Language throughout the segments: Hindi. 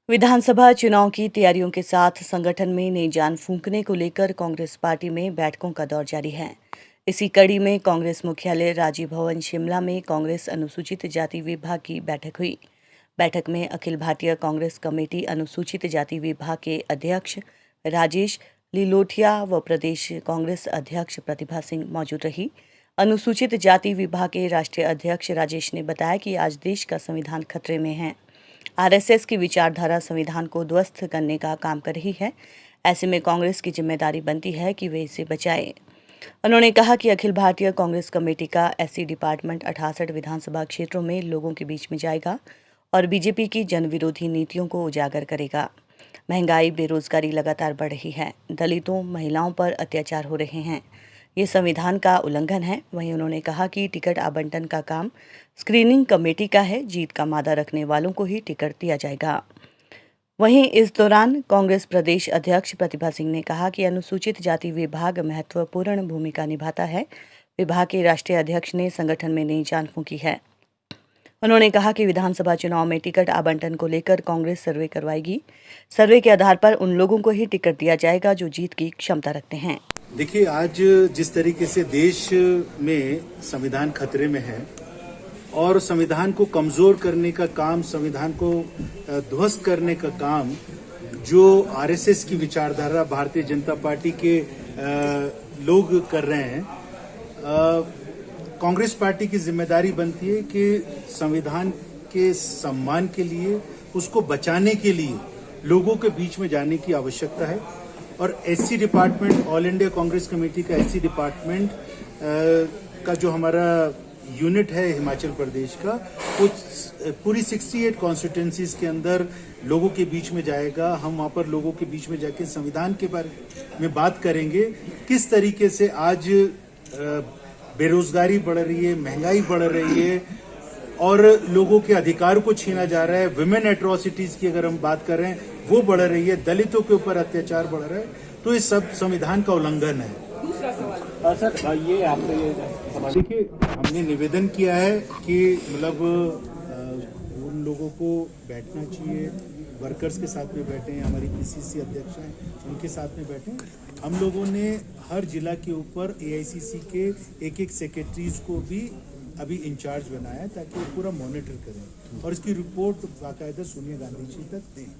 विधानसभा चुनाव की तैयारियों के साथ संगठन में नई जान फूंकने को लेकर कांग्रेस पार्टी में बैठकों का दौर जारी है। इसी कड़ी में कांग्रेस मुख्यालय राजीव भवन शिमला में कांग्रेस अनुसूचित जाति विभाग की बैठक हुई। बैठक में अखिल भारतीय कांग्रेस कमेटी अनुसूचित जाति विभाग के अध्यक्ष राजेश लिलोटिया व प्रदेश कांग्रेस अध्यक्ष प्रतिभा सिंह मौजूद रही। अनुसूचित जाति विभाग के राष्ट्रीय अध्यक्ष राजेश ने बताया कि आज देश का संविधान खतरे में है। आरएसएस की विचारधारा संविधान को ध्वस्त करने का काम कर रही है। ऐसे में कांग्रेस की जिम्मेदारी बनती है कि वे इसे बचाए। उन्होंने कहा कि अखिल भारतीय कांग्रेस कमेटी का एससी डिपार्टमेंट 68 विधानसभा क्षेत्रों में लोगों के बीच में जाएगा और बीजेपी की जनविरोधी नीतियों को उजागर करेगा। महंगाई, बेरोजगारी लगातार बढ़ रही है। दलितों, महिलाओं पर अत्याचार हो रहे हैं। ये संविधान का उल्लंघन है। वहीं उन्होंने कहा कि टिकट आवंटन का काम स्क्रीनिंग कमेटी का है। जीत का मादा रखने वालों को ही टिकट दिया जाएगा। वहीं इस दौरान कांग्रेस प्रदेश अध्यक्ष प्रतिभा सिंह ने कहा कि अनुसूचित जाति विभाग महत्वपूर्ण भूमिका निभाता है। विभाग के राष्ट्रीय अध्यक्ष ने संगठन में नई जान फूंकी है। उन्होंने कहा कि विधानसभा चुनाव में टिकट आवंटन को लेकर कांग्रेस सर्वे करवाएगी। सर्वे के आधार पर उन लोगों को ही टिकट दिया जाएगा जो जीत की क्षमता रखते हैं। देखिए, आज जिस तरीके से देश में संविधान खतरे में है और संविधान को कमजोर करने का काम, संविधान को ध्वस्त करने का काम जो आरएसएस की विचारधारा भारतीय जनता पार्टी के लोग कर रहे हैं, कांग्रेस पार्टी की जिम्मेदारी बनती है कि संविधान के सम्मान के लिए, उसको बचाने के लिए लोगों के बीच में जाने की आवश्यकता है। और SC department, all India Congress committee का एससी डिपार्टमेंट का जो हमारा यूनिट है हिमाचल प्रदेश का, वो पूरी 68 कॉन्स्टिट्यूंसीज के अंदर लोगों के बीच में जाएगा। हम वहां पर लोगों के बीच में जाके संविधान के बारे में बात करेंगे। किस तरीके से आज बेरोजगारी बढ़ रही है, महंगाई बढ़ रही है और लोगों के अधिकार को छीना जा रहा है। विमेन एट्रोसिटीज की अगर हम बात कर रहे हैं, वो बढ़ रही है। दलितों के ऊपर अत्याचार बढ़ रहा है। तो ये सब संविधान का उल्लंघन है। दूसरा सवाल सर, ये आपने देखिए, हमने निवेदन किया है कि मतलब उन लोगों को बैठना चाहिए, वर्कर्स के साथ में बैठे हैं, हमारी पीसीसी अध्यक्ष हैं, उनके साथ में बैठे। हम लोगों ने हर जिला के ऊपर एआईसीसी के एक सेक्रेटरीज को भी अभी इंचार्ज बनाया है ताकि वो पूरा मॉनिटर करें और इसकी रिपोर्ट बाकायदा सोनिया गांधी जी तक दें।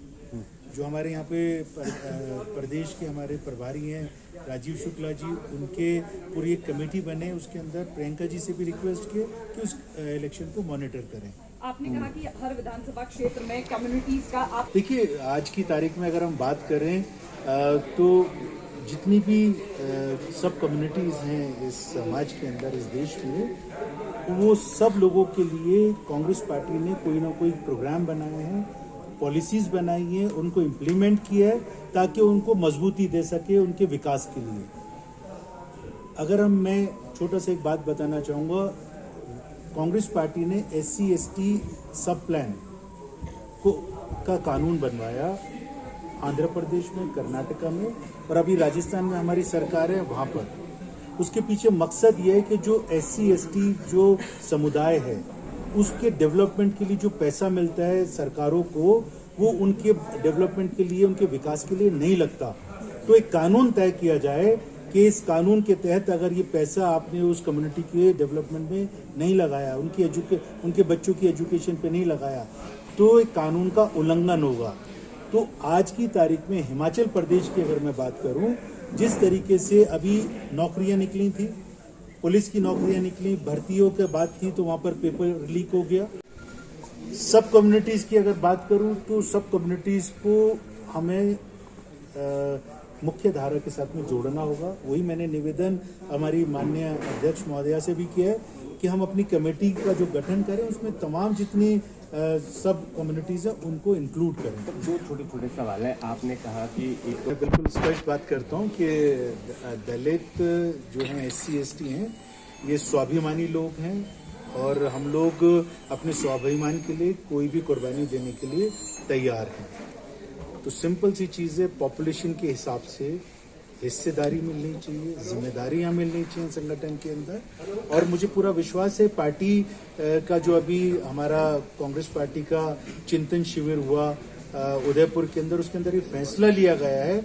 जो हमारे यहाँ पे प्रदेश के हमारे प्रभारी हैं राजीव शुक्ला जी, उनके पूरी एक कमेटी बने, उसके अंदर प्रियंका जी से भी रिक्वेस्ट किए कि उस इलेक्शन को मॉनिटर करें। आपने कहा कि हर विधानसभा क्षेत्र में कम्युनिटीज का आप देखिए, आज की तारीख में अगर हम बात करें तो जितनी भी सब कम्युनिटीज़ हैं इस समाज के अंदर, इस देश में, वो सब लोगों के लिए कांग्रेस पार्टी ने कोई ना कोई प्रोग्राम बनाए हैं, पॉलिसीज बनाई हैं, उनको इम्प्लीमेंट किया है ताकि उनको मजबूती दे सके उनके विकास के लिए। अगर मैं छोटा सा एक बात बताना चाहूँगा, कांग्रेस पार्टी ने एससी एसटी सब प्लान का कानून बनवाया आंध्र प्रदेश में, कर्नाटका में और अभी राजस्थान में हमारी सरकार है वहाँ पर। उसके पीछे मकसद ये है कि जो एससी एसटी जो समुदाय है उसके डेवलपमेंट के लिए जो पैसा मिलता है सरकारों को, वो उनके डेवलपमेंट के लिए, उनके विकास के लिए नहीं लगता। तो एक कानून तय किया जाए कि इस कानून के तहत अगर ये पैसा आपने उस कम्युनिटी के डेवलपमेंट में नहीं लगाया, उनके बच्चों की एजुकेशन पे नहीं लगाया, तो एक कानून का उल्लंघन होगा। तो आज की तारीख में हिमाचल प्रदेश की अगर मैं बात करूं, जिस तरीके से अभी नौकरियां निकली थी, पुलिस की नौकरियां निकली, भर्तियों की बात थी तो वहां पर पेपर लीक हो गया। सब कम्युनिटीज की अगर बात करूं तो सब कम्युनिटीज को हमें मुख्य धारा के साथ में जोड़ना होगा। वही मैंने निवेदन हमारी माननीय अध्यक्ष महोदया से भी किया है कि हम अपनी कमेटी का जो गठन करें उसमें तमाम जितनी सब कम्युनिटीज हैं उनको इंक्लूड करें। दो छोटे छोटे सवाल है। आपने कहा कि एक मैं बिल्कुल स्पष्ट बात करता हूँ कि दलित जो हैं, एससी एसटी हैं, ये स्वाभिमानी लोग हैं और हम लोग अपने स्वाभिमान के लिए कोई भी कुर्बानी देने के लिए तैयार हैं। तो सिंपल सी चीज़ है, पॉपुलेशन के हिसाब से हिस्सेदारी मिलनी चाहिए, जिम्मेदारियां मिलनी चाहिए संगठन के अंदर। और मुझे पूरा विश्वास है पार्टी का जो अभी हमारा कांग्रेस पार्टी का चिंतन शिविर हुआ उदयपुर के अंदर, उसके अंदर ये फैसला लिया गया है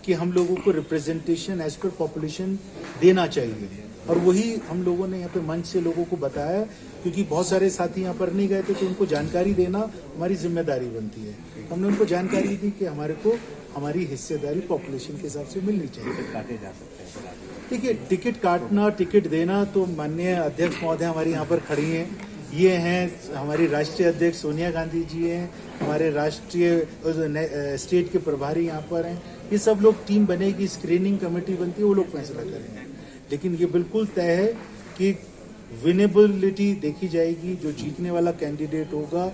कि हम लोगों को रिप्रेजेंटेशन एज पर पॉपुलेशन देना चाहिए, और वही हम लोगों ने यहाँ पे मंच से लोगों को बताया, क्योंकि बहुत सारे साथी यहाँ पर नहीं गए थे, तो उनको जानकारी देना हमारी जिम्मेदारी बनती है। हमने उनको जानकारी दी कि हमारे को हमारी हिस्सेदारी पॉपुलेशन के हिसाब से मिलनी चाहिए। काटे जा सकते हैं। देखिए, टिकट काटना, टिकट देना तो माननीय अध्यक्ष महोदय हमारी यहाँ पर खड़ी हैं, ये हैं हमारी राष्ट्रीय अध्यक्ष सोनिया गांधी जी हैं, हमारे राष्ट्रीय स्टेट के प्रभारी यहाँ पर हैं, ये सब लोग टीम बनेगी, स्क्रीनिंग कमेटी बनती है, वो लोग फैसला करेंगे। लेकिन ये बिल्कुल तय है कि विनेबिलिटी देखी जाएगी, जो जीतने वाला कैंडिडेट होगा,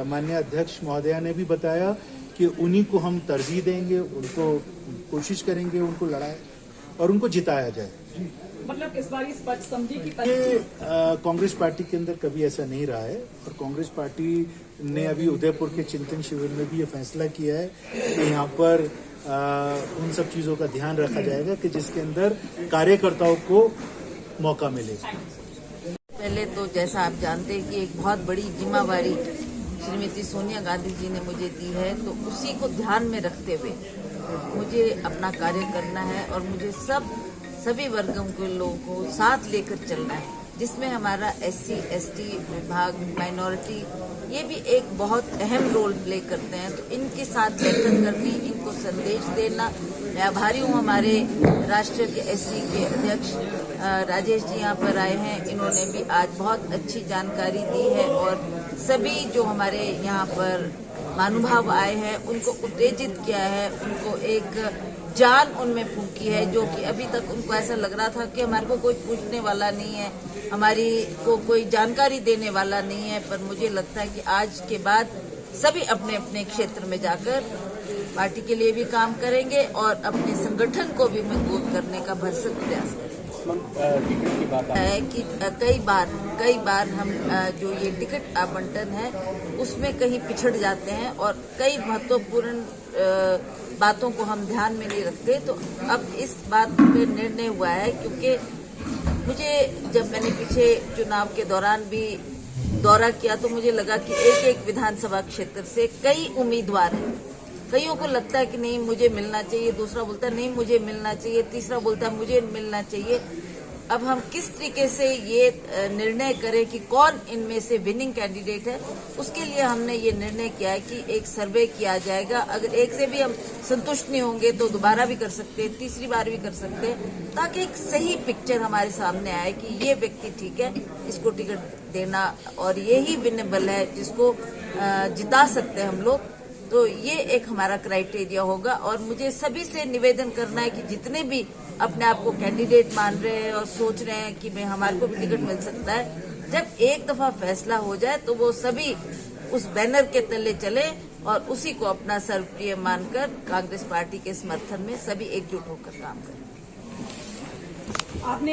माननीय अध्यक्ष महोदया ने भी बताया कि उन्हीं को हम तरजीह देंगे, उनको कोशिश करेंगे उनको लड़ाए और उनको जिताया जाए। मतलब इस बार स्पष्ट समझी कि ये कांग्रेस पार्टी के अंदर कभी ऐसा नहीं रहा है, और कांग्रेस पार्टी ने अभी उदयपुर के चिंतन शिविर में भी ये फैसला किया है कि यहाँ पर उन सब चीजों का ध्यान रखा जाएगा कि जिसके अंदर कार्यकर्ताओं को मौका मिले। पहले तो जैसा आप जानते हैं कि एक बहुत बड़ी जिम्मेवारी श्रीमती सोनिया गांधी जी ने मुझे दी है, तो उसी को ध्यान में रखते हुए मुझे अपना कार्य करना है और मुझे सभी वर्गों के लोगों को साथ लेकर चलना है, जिसमें हमारा SC, ST विभाग, माइनॉरिटी, ये भी एक बहुत अहम रोल प्ले करते हैं। तो इनके साथ बैठक करनी, इनको संदेश देना। मैं आभारी हूँ, हमारे राष्ट्र के SC के अध्यक्ष राजेश जी यहाँ पर आए हैं, इन्होंने भी आज बहुत अच्छी जानकारी दी है, और सभी जो हमारे यहाँ पर महानुभाव आए हैं उनको उत्तेजित किया है, उनको एक जान उनमें फूंकी है, जो कि अभी तक उनको ऐसा लग रहा था कि हमारे को कोई पूछने वाला नहीं है, हमारी को कोई जानकारी देने वाला नहीं है। पर मुझे लगता है कि आज के बाद सभी अपने अपने क्षेत्र में जाकर पार्टी के लिए भी काम करेंगे और अपने संगठन को भी मजबूत करने का भरसक प्रयास करेंगे। टिकट की बात है कि कई बार हम जो ये टिकट आवंटन है उसमें कहीं पिछड़ जाते हैं और कई महत्वपूर्ण बातों को हम ध्यान में नहीं रखते। तो अब इस बात पे निर्णय हुआ है, क्योंकि मुझे जब मैंने पीछे चुनाव के दौरान भी दौरा किया तो मुझे लगा कि एक विधानसभा क्षेत्र से कई उम्मीदवार हैं। कईयों को लगता है कि नहीं मुझे मिलना चाहिए, दूसरा बोलता है नहीं मुझे मिलना चाहिए, तीसरा बोलता है मुझे मिलना चाहिए। अब हम किस तरीके से ये निर्णय करें कि कौन इनमें से विनिंग कैंडिडेट है, उसके लिए हमने ये निर्णय किया है कि एक सर्वे किया जाएगा। अगर एक से भी हम संतुष्ट नहीं होंगे तो दोबारा भी कर सकते हैं, तीसरी बार भी कर सकते हैं, ताकि एक सही पिक्चर हमारे सामने आए कि ये व्यक्ति ठीक है, इसको टिकट देना और यही विनेबल है जिसको जिता सकते हैं हम लोग। तो ये एक हमारा क्राइटेरिया होगा। और मुझे सभी से निवेदन करना है कि जितने भी अपने आप को कैंडिडेट मान रहे हैं और सोच रहे हैं कि मैं हमारे को भी टिकट मिल सकता है, जब एक दफा फैसला हो जाए तो वो सभी उस बैनर के तले चले और उसी को अपना सर्वप्रिय मानकर कांग्रेस पार्टी के समर्थन में सभी एकजुट होकर काम करें। आपने